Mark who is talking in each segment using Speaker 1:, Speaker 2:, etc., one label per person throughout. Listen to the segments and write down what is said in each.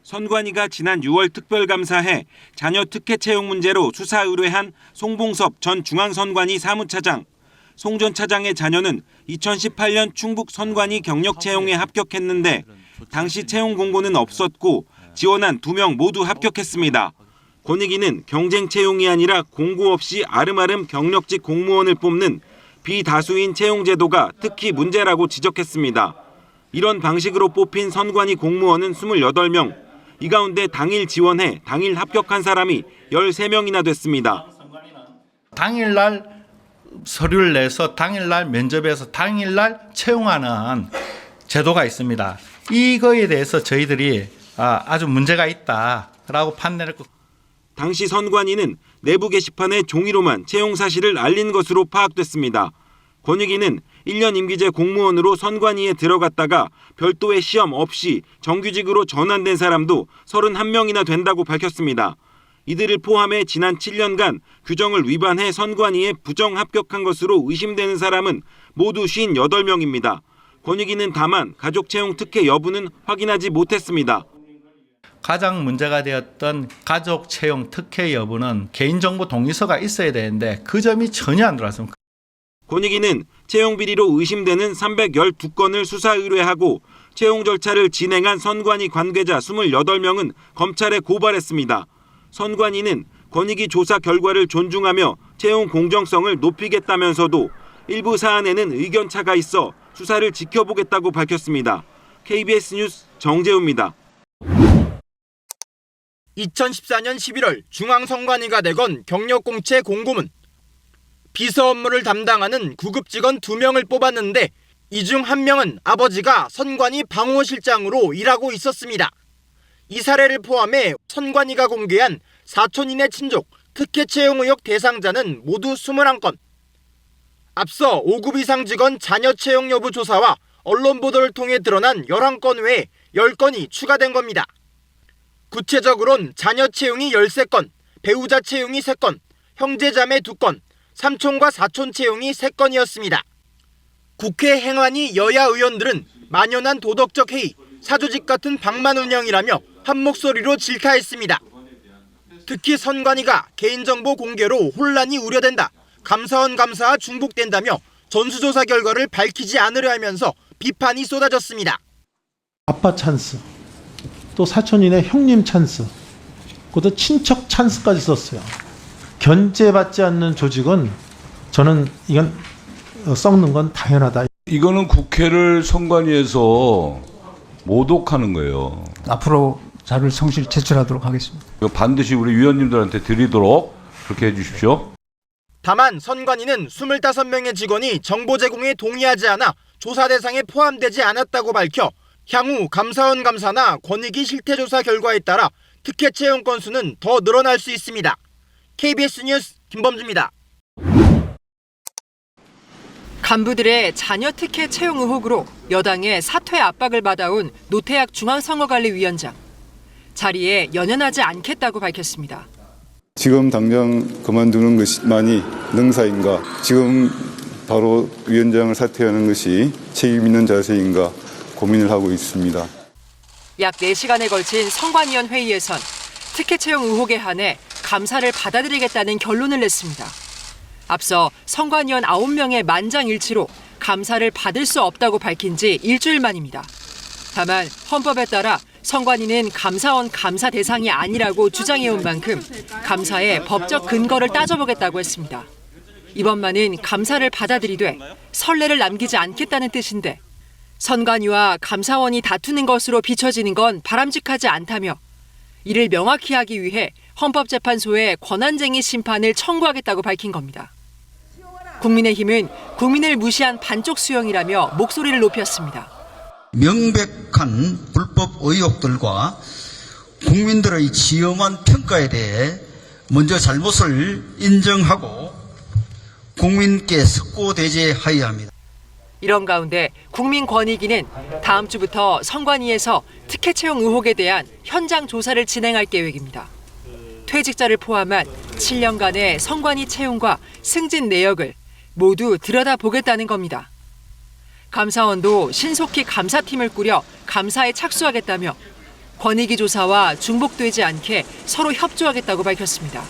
Speaker 1: 선관위가 지난 6월 특별감사해 자녀 특혜 채용 문제로 수사 의뢰한 송봉섭 전 중앙선관위 사무차장. 송 전 차장의 자녀는 2018년 충북 선관위 경력 채용에 합격했는데 당시 채용 공고는 없었고 지원한 2명 모두 합격했습니다. 권익위는 경쟁 채용이 아니라 공고 없이 아름아름 경력직 공무원을 뽑는 비다수인 채용 제도가 특히 문제라고 지적했습니다. 이런 방식으로 뽑힌 선관위 공무원은 28명. 이 가운데 당일 지원해 당일 합격한 사람이 13명이나 됐습니다.
Speaker 2: 당일날 서류를 내서 당일날 면접에서 당일날 채용하는 제도가 있습니다. 이거에 대해서 저희들이 아주 문제가 있다라고 판단했고,
Speaker 1: 당시 선관위는 내부 게시판에 종이로만 채용 사실을 알린 것으로 파악됐습니다. 권익위는 1년 임기제 공무원으로 선관위에 들어갔다가 별도의 시험 없이 정규직으로 전환된 사람도 31명이나 된다고 밝혔습니다. 이들을 포함해 지난 7년간 규정을 위반해 선관위에 부정 합격한 것으로 의심되는 사람은 모두 58명입니다. 권익위는 다만 가족 채용 특혜 여부는 확인하지 못했습니다.
Speaker 2: 가장 문제가 되었던 가족 채용 특혜 여부는 개인정보 동의서가 있어야 되는데 그 점이 전혀 안 들어왔습니다.
Speaker 1: 권익위는 채용 비리로 의심되는 312건을 수사 의뢰하고 채용 절차를 진행한 선관위 관계자 28명은 검찰에 고발했습니다. 선관위는 권익위 조사 결과를 존중하며 채용 공정성을 높이겠다면서도 일부 사안에는 의견차가 있어 수사를 지켜보겠다고 밝혔습니다. KBS 뉴스 정재우입니다.
Speaker 3: 2014년 11월 중앙선관위가 내건 경력공채 공고문. 비서 업무를 담당하는 구급 직원 2명을 뽑았는데 이 중 1명은 아버지가 선관위 방호실장으로 일하고 있었습니다. 이 사례를 포함해 선관위가 공개한 사촌인의 친족 특혜 채용 의혹 대상자는 모두 21건. 앞서 5급 이상 직원 자녀 채용 여부 조사와 언론 보도를 통해 드러난 11건 외에 10건이 추가된 겁니다. 구체적으로는 자녀 채용이 13건, 배우자 채용이 3건, 형제자매 2건, 삼촌과 사촌 채용이 3건이었습니다. 국회 행안위 여야 의원들은 만연한 도덕적 해이, 사조직 같은 방만 운영이라며 한 목소리로 질타했습니다. 특히 선관위가 개인정보 공개로 혼란이 우려된다, 감사원 감사와 중복된다며 전수조사 결과를 밝히지 않으려 하면서 비판이 쏟아졌습니다.
Speaker 4: 아빠 찬스, 또 사촌인의 형님 찬스, 그것도 친척 찬스까지 썼어요. 견제받지 않는 조직은 저는 이건 썩는 건 당연하다.
Speaker 5: 이거는 국회를 선관위에서 모독하는 거예요.
Speaker 6: 앞으로 자료를 성실히 제출하도록 하겠습니다.
Speaker 5: 이거 반드시 우리 위원님들한테 드리도록 그렇게 해주십시오.
Speaker 3: 다만 선관위는 25명의 직원이 정보 제공에 동의하지 않아 조사 대상에 포함되지 않았다고 밝혀 향후 감사원 감사나 권익위 실태조사 결과에 따라 특혜 채용 건수는 더 늘어날 수 있습니다. KBS 뉴스 김범주입니다.
Speaker 7: 간부들의 자녀 특혜 채용 의혹으로 여당의 사퇴 압박을 받아온 노태학 중앙선거관리위원장. 자리에 연연하지 않겠다고 밝혔습니다.
Speaker 8: 지금 당장 그만두는 것만이 능사인가, 지금 바로 위원장을 사퇴하는 것이 책임 있는 자세인가 고민을 하고 있습니다.
Speaker 7: 약 4시간에 걸친 선관위원 회의에선 특혜 채용 의혹에 한해 감사를 받아들이겠다는 결론을 냈습니다. 앞서 선관위원 9명의 만장일치로 감사를 받을 수 없다고 밝힌 지 일주일 만입니다. 다만 헌법에 따라 선관위는 감사원 감사 대상이 아니라고 주장해온 만큼 감사의 법적 근거를 따져보겠다고 했습니다. 이번만은 감사를 받아들이되 선례를 남기지 않겠다는 뜻인데 선관위와 감사원이 다투는 것으로 비춰지는 건 바람직하지 않다며 이를 명확히 하기 위해 헌법재판소에 권한쟁의 심판을 청구하겠다고 밝힌 겁니다. 국민의힘은 국민을 무시한 반쪽 수용이라며 목소리를 높였습니다.
Speaker 9: 명백한 불법 의혹들과 국민들의 지엄한 평가에 대해 먼저 잘못을 인정하고 국민께 석고대죄하여야 합니다.
Speaker 7: 이런 가운데 국민권익위는 다음 주부터 선관위에서 특혜 채용 의혹에 대한 현장 조사를 진행할 계획입니다. 퇴직자를 포함한 7년간의 선관위 채용과 승진 내역을 모두 들여다보겠다는 겁니다. 감사원도 신속히 감사팀을 꾸려 감사에 착수하겠다며 권익위 조사와 중복되지 않게 서로 협조하겠다고 밝혔습니다.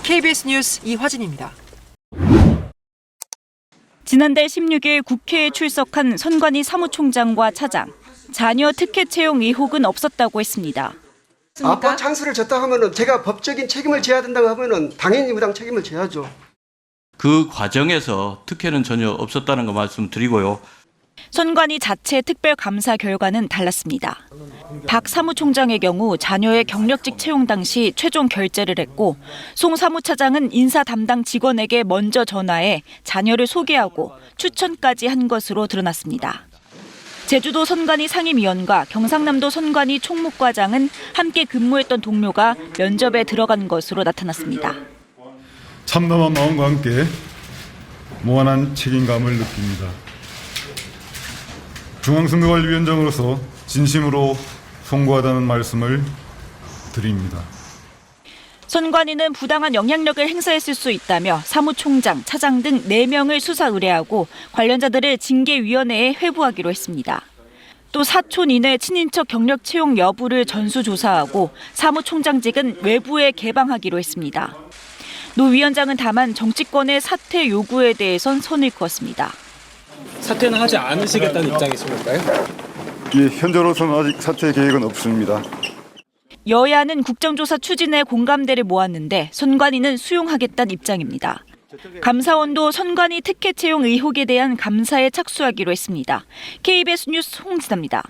Speaker 7: KBS 뉴스 이화진입니다.
Speaker 10: 지난달 16일 국회에 출석한 선관위 사무총장과 차장. 자녀 특혜 채용 의혹은 없었다고 했습니다.
Speaker 11: 아빠 찬스를 줬다 하면은 제가 법적인 책임을 져야 된다고 하면은 당연히 무당 책임을 져야죠.
Speaker 12: 그 과정에서 특혜는 전혀 없었다는 거 말씀드리고요.
Speaker 10: 선관위 자체 특별감사 결과는 달랐습니다. 박 사무총장의 경우 자녀의 경력직 채용 당시 최종 결재를 했고 송 사무차장은 인사 담당 직원에게 먼저 전화해 자녀를 소개하고 추천까지 한 것으로 드러났습니다. 제주도 선관위 상임위원과 경상남도 선관위 총무과장은 함께 근무했던 동료가 면접에 들어간 것으로 나타났습니다.
Speaker 8: 참담한 마음과 함께 무한한 책임감을 느낍니다. 중앙선거관리위원장으로서 진심으로 송구하다는 말씀을 드립니다.
Speaker 10: 선관위는 부당한 영향력을 행사했을 수 있다며 사무총장, 차장 등 4명을 수사 의뢰하고 관련자들을 징계위원회에 회부하기로 했습니다. 또 사촌 이내 친인척 경력 채용 여부를 전수조사하고 사무총장직은 외부에 개방하기로 했습니다. 노 위원장은 다만 정치권의 사퇴 요구에 대해선 선을 그었습니다.
Speaker 3: 사퇴는 하지 않으시겠다는 입장이십니까요?
Speaker 8: 예, 현재로서는 아직 사퇴 계획은 없습니다.
Speaker 10: 여야는 국정조사 추진에 공감대를 모았는데 선관위는 수용하겠다는 입장입니다. 감사원도 선관위 특혜 채용 의혹에 대한 감사에 착수하기로 했습니다. KBS 뉴스 홍진아입니다.